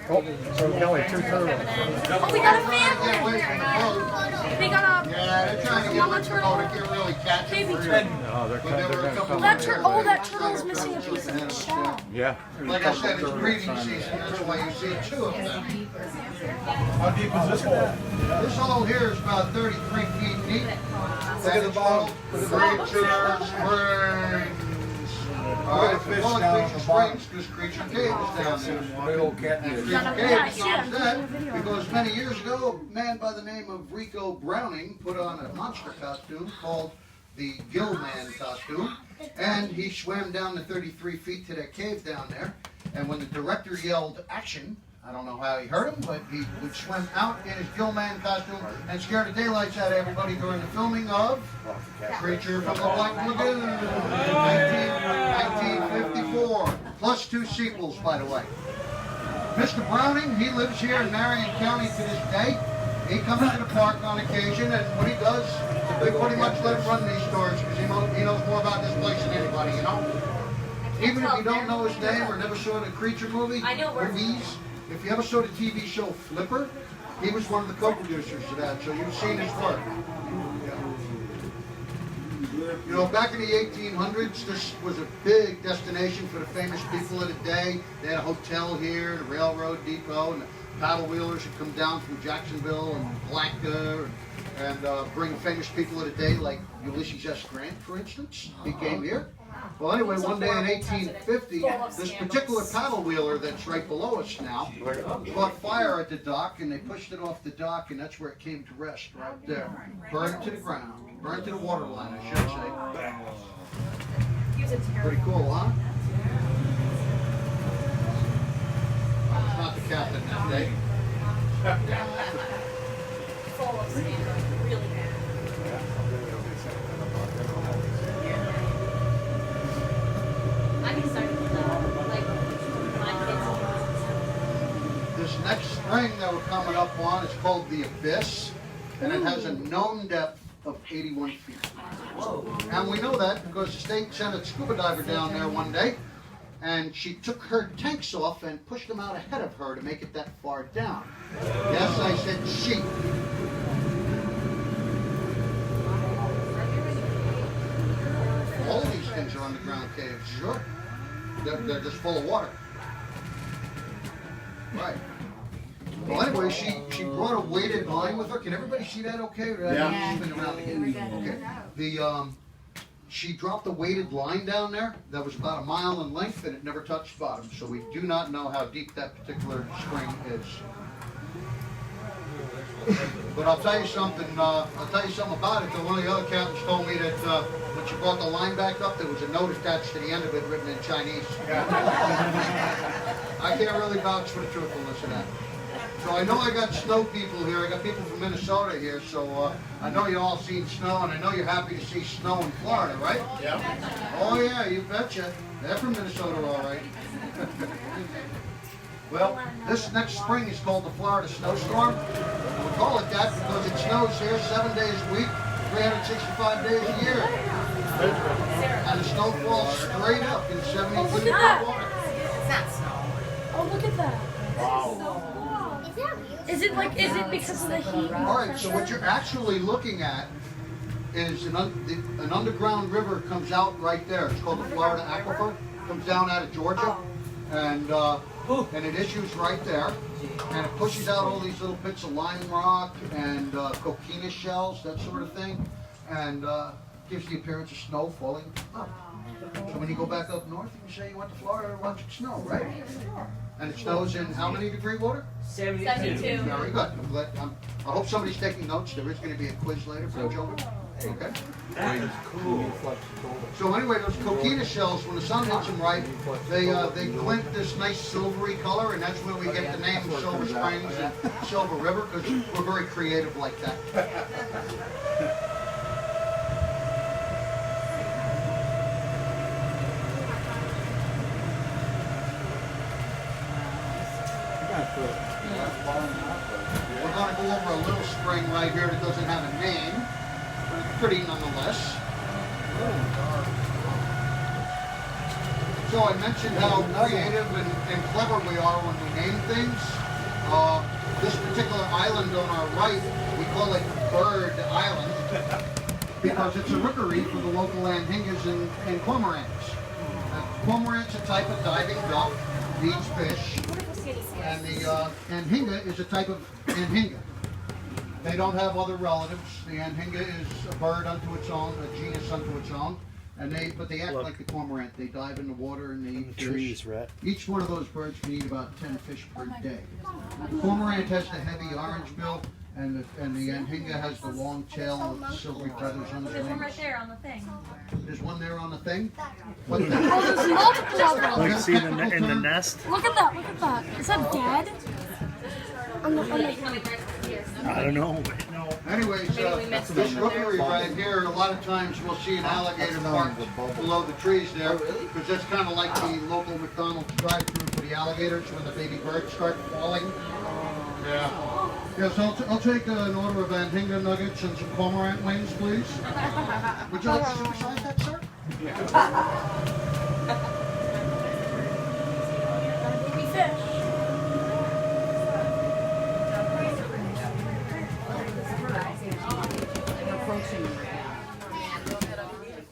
Oh, so we got like 2 turtles. Oh, we got a family. Get away from the boat. We got a Yeah, they're trying to get away from the boat. They can't really catch it. baby for turtle. real. Oh, they're But there were a gonna couple come. That of turtle. Oh, that turtle's missing a piece of its shell. Yeah. Like I said, it's breeding season. That's why you see 2 of them. How deep is this hole? This hole here is about 33 feet deep. Look at the bottom. Creature Springs. Alright, fish call it down Creature the bottom. Springs because Creature Cave is down there. Big old cat. And Creature Yeah, Cave I is see known it. as that because many years ago, a man by the name of Rico Browning put on a monster costume called the Gill Man costume, and he swam down the 33 feet to that cave down there, and when the director yelled action, I don't know how he heard him, but he would swim out in his Gill Man costume and scare the daylights out of everybody during the filming of Creature from the Black Lagoon, 1954, plus 2 sequels, by the way. Mr. Browning, he lives here in Marion County to this day. He comes to the park on occasion, and what he does, we pretty much let him run these stores because he knows more about this place than anybody, you know? Even if you don't know his name or never saw the Creature movies, if you ever saw the TV show Flipper, he was one of the co-producers of that, so you've seen his work. You know, back in the 1800s, this was a big destination for the famous people of the day. They had a hotel here, the railroad depot, and the paddle wheelers would come down from Jacksonville and Palatka and bring famous people of the day like Ulysses S. Grant, for instance. He came here. Well, anyway, one day in 1850, this particular paddle wheeler that's right below us now caught fire at the dock, and they pushed it off the dock, and that's where it came to rest, right there. Burned to the ground. Burned to the waterline, I should say. Pretty cool, huh? I was not the captain that day. Full of sand, really bad. I'm excited for that. Like, my kids. This next spring that we're coming up on is called the Abyss, and it has a known depth of 81 feet. And we know that because the state sent a scuba diver down there one day, and she took her tanks off and pushed them out ahead of her to make it that far down. Yes, I said she. All of these things are underground caves, sure. They're just full of water. Right. Well, anyway, she brought a weighted line with her. Can everybody see that okay? Or Yeah. Spin around again. Okay. She dropped a weighted line down there that was about a mile in length, and it never touched bottom. So we do not know how deep that particular spring is. But I'll tell you something. I'll tell you something about it. One of the other captains told me that when she brought the line back up, there was a note attached to the end of it written in Chinese. I can't really vouch for the truthfulness of that. So I know I got snow people here. I got people from Minnesota here. So I know you all seen snow, and I know you're happy to see snow in Florida, right? Yeah. Oh yeah, you betcha. They're from Minnesota, all right. Well, this next spring is called the Florida Snowstorm. We call it that because it snows here 7 days a week, 365 days a year. And the snow falls straight up in 70 Oh, look feet at of that. water. It's not snow. Oh, look at that. Is that real? Is it because of the heat? All right, so what you're actually looking at is an underground river comes out right there. It's called the Florida Aquifer. Comes down out of Georgia, and it issues right there, and it pushes out all these little bits of lime rock and coquina shells, that sort of thing, and gives the appearance of snow falling up. So when you go back up north, you can say you went to Florida watching snow, right? And it snows in how many degree water? 72. Very good. I hope somebody's taking notes. There is going to be a quiz later for children. Okay. That is cool. So anyway, those coquina shells, when the sun hits them right, they glint this nice silvery color, and that's where we get the name Silver Springs and Silver River, because we're very creative like that. We're going to go over a little spring right here that doesn't have a name, but it's pretty nonetheless. So I mentioned how creative and clever we are when we name things. This particular island on our right, we call it Bird Island because it's a rookery for the local anhingas and cormorants. Cormorant's a type of diving duck, eats fish, and the anhinga is a type of anhinga. They don't have other relatives. The anhinga is a bird unto its own, a genus unto its own. But they act like the cormorant. They dive in the water and they eat fish. Trees, right? Each one of those birds can eat about 10 fish per day. The cormorant has the heavy orange bill, and the anhinga has the long tail with the silvery feathers on its There's one right wings. there on the thing. There's one there on the thing. What thing? Oh, there's multiple of them. Like see in the nest? Look at that, look at that. Is that dead? On the I don't know. Anyways, this rookery right here, a lot of times we'll see an alligator parked below the trees there, because that's kind of like the local McDonald's drive-thru for the alligators when the baby birds start falling. Yeah. Yes, I'll take an order of anhinga nuggets and some cormorant wings, please. Would you like to supersize that, sir?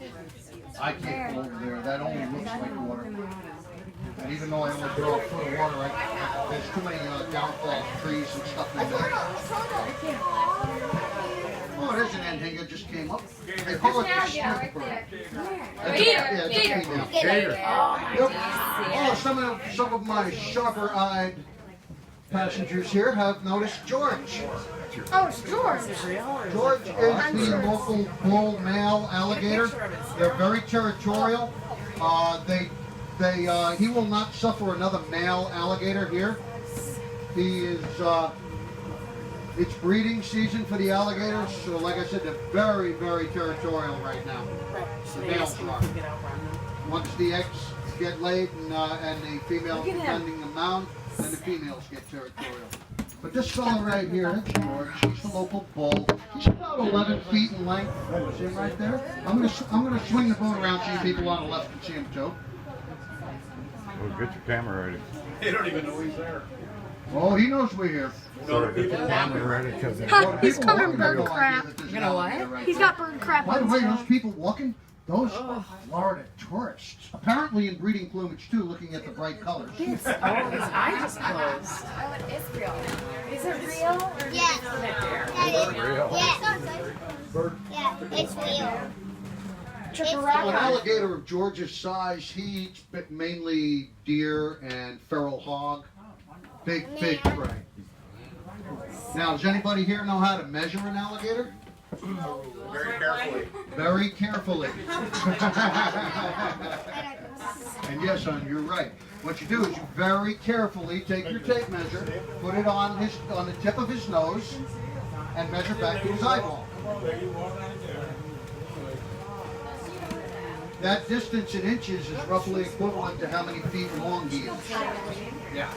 baby fish. I can't go over there. That only looks like water. And even though I only draw a foot of water, there's too many downfall trees and stuff in there. Oh, there's an anhinga just came up. They call it the snake bird. Yeah, it's a female. Gator. Yep. Oh, some of my sharper-eyed passengers here have noticed George. Oh, it's George. George is the local bull male alligator. They're very territorial. He will not suffer another male alligator here. He is, it's breeding season for the alligators, so like I said, they're very, very territorial right now. The males are. Once the eggs get laid and the females are defending the mound, then the females get territorial. But this fellow right here, that's George. He's the local bull. He's about 11 feet in length. See him right there? I'm gonna swing the boat around so you people on the left can see him too. Well, get your camera ready. They don't even know he's there. Oh, he knows we're here. Sorry, get your camera ready because Ha, he's People covered in walking have bird no crap. idea that there's an alligator right He's there. got bird crap By the on way, his those tail. people walking, those are Florida tourists. Apparently in breeding plumage too, looking at the bright colors. Oh, his eye just closed. Oh, it is real. Is it real? Or Yeah. Bird. Yeah, it's real. So an alligator of George's size, he eats mainly deer and feral hog. Big prey. Now, does anybody here know how to measure an alligator? Very carefully. Very carefully. And yes, son, you're right. What you do is you very carefully take your tape measure, put it on the tip of his nose, and measure back to his eyeball. That distance in inches is roughly equivalent to how many feet long he is. Yeah.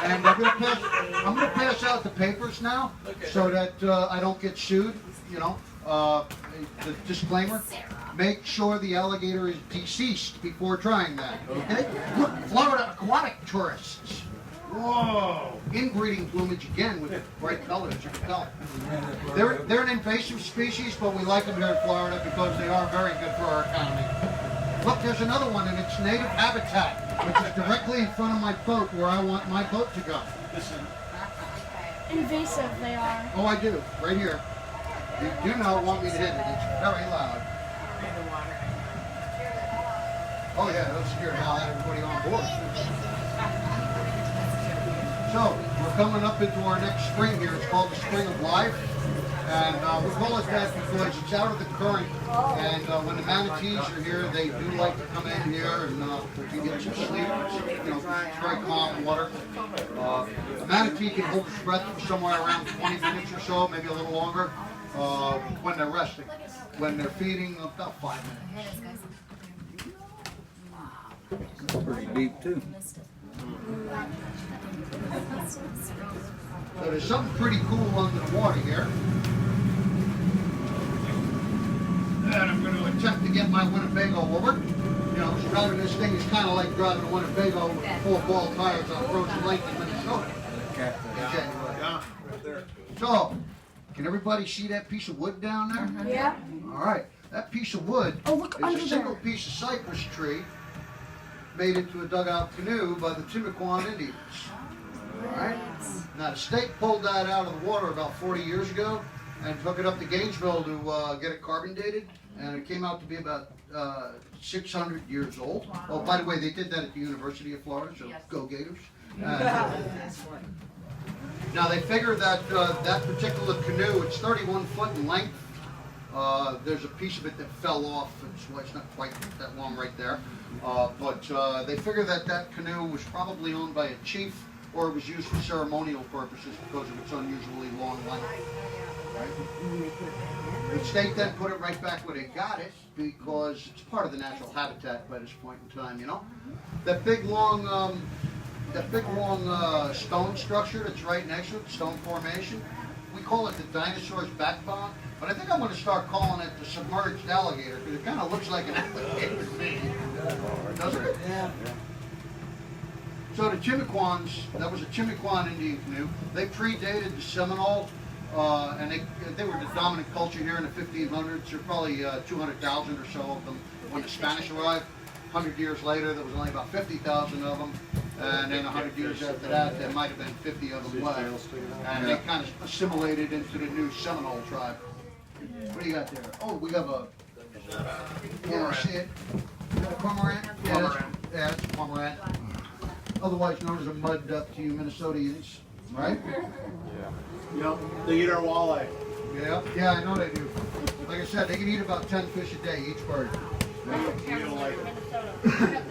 And I'm gonna pass out the papers now so that I don't get sued. You know, the disclaimer: make sure the alligator is deceased before trying that. Okay? Look, Florida aquatic tourists. Whoa! Inbreeding plumage again with bright colors. You can tell. They're an invasive species, but we like them here in Florida because they are very good for our economy. Look, there's another one in its native habitat, which is directly in front of my boat where I want my boat to go. Invasive they are. Oh, I do. Right here. You do not want me to hit it. It's very loud. Oh, yeah, that'll scare the hell out of everybody on board. So, we're coming up into our next spring here. It's called the Spring of Life. And we call it that because it's out of the current. And when the manatees are here, they do like to come in here and you get some sleep. It's, it's very calm water. A manatee can hold its breath for somewhere around 20 minutes or so, maybe a little longer, when they're resting. When they're feeding, about 5 minutes. It's pretty deep too. So there's something pretty cool under the water here. And I'm going to attempt to get my Winnebago over. You know, driving this thing is kind of like driving a Winnebago with 4 ball tires on frozen lake in Minnesota in January. Yeah, right there. So, can everybody see that piece of wood down there? Yeah. All right, that piece of wood Oh, look is under a single there. piece of cypress tree made into a dugout canoe by the Timucuan Indians. All right. Now the state pulled that out of the water about 40 years ago and took it up to Gainesville to get it carbon dated, and it came out to be about 600 years old. Oh, by the way, they did that at the University of Florida, so go Gators. Now they figure that that particular canoe, it's 31 foot in length. There's a piece of it that fell off, it's, well, it's not quite that long right there. But they figure that that canoe was probably owned by a chief, or it was used for ceremonial purposes because of its unusually long length. Right? The state then put it right back where they got it because it's part of the natural habitat by this point in time, you know? That big long stone structure that's right next to it, stone formation, we call it the dinosaur's backbone, but I think I'm going to start calling it the submerged alligator because it kind of looks like an alligator to me. Doesn't it? Yeah. So the Timucuans, that was a Timucuan Indian canoe. They predated the Seminole, and they were the dominant culture here in the 1500s. There were probably 200,000 or so of them when the Spanish arrived. 100 years later, there was only about 50,000 of them. And then 100 years after that, there might have been 50 of them left. And they kind of assimilated into the new Seminole tribe. What do you got there? Oh, we have a... Yeah, see it? Is that a cormorant? Yeah, that's a cormorant. Otherwise known as a mud duck to you Minnesotians, right? Yep, they eat our walleye. Yeah, I know they do. Like I said, they can eat about 10 fish a day, each bird. We don't like it.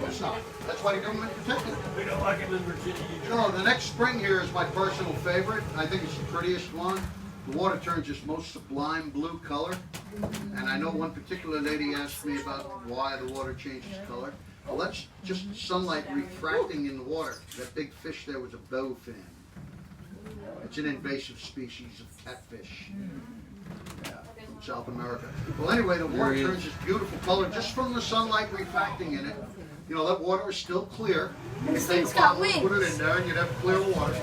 It's not. That's why the government protects it. We don't like it in Virginia. So the next spring here is my personal favorite. I think it's the prettiest one. The water turns this most sublime blue color. And I know one particular lady asked me about why the water changes color. Well, that's just sunlight refracting in the water. That big fish there was a bowfin. It's an invasive species of catfish. Yeah, from South America. Well, anyway, the water turns this beautiful color just from the sunlight refracting in it. You know, that water is still clear. You can take a bottle and put it in there and you'd have clear water.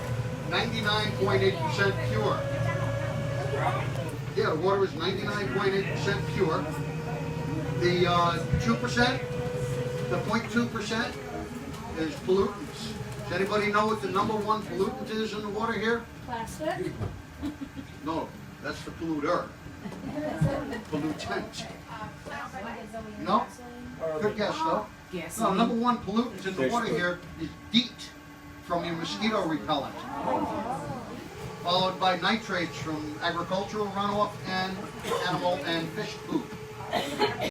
99.8% pure. Yeah, the water is 99.8% pure. The 2%, the 0.2% is pollutants. Does anybody know what the #1 pollutant is in the water here? Plastic. No, that's the polluter. Pollutant. No? Good guess though. No, #1 pollutant in the water here is DEET from your mosquito repellent. Followed by nitrates from agricultural runoff and animal and fish poop.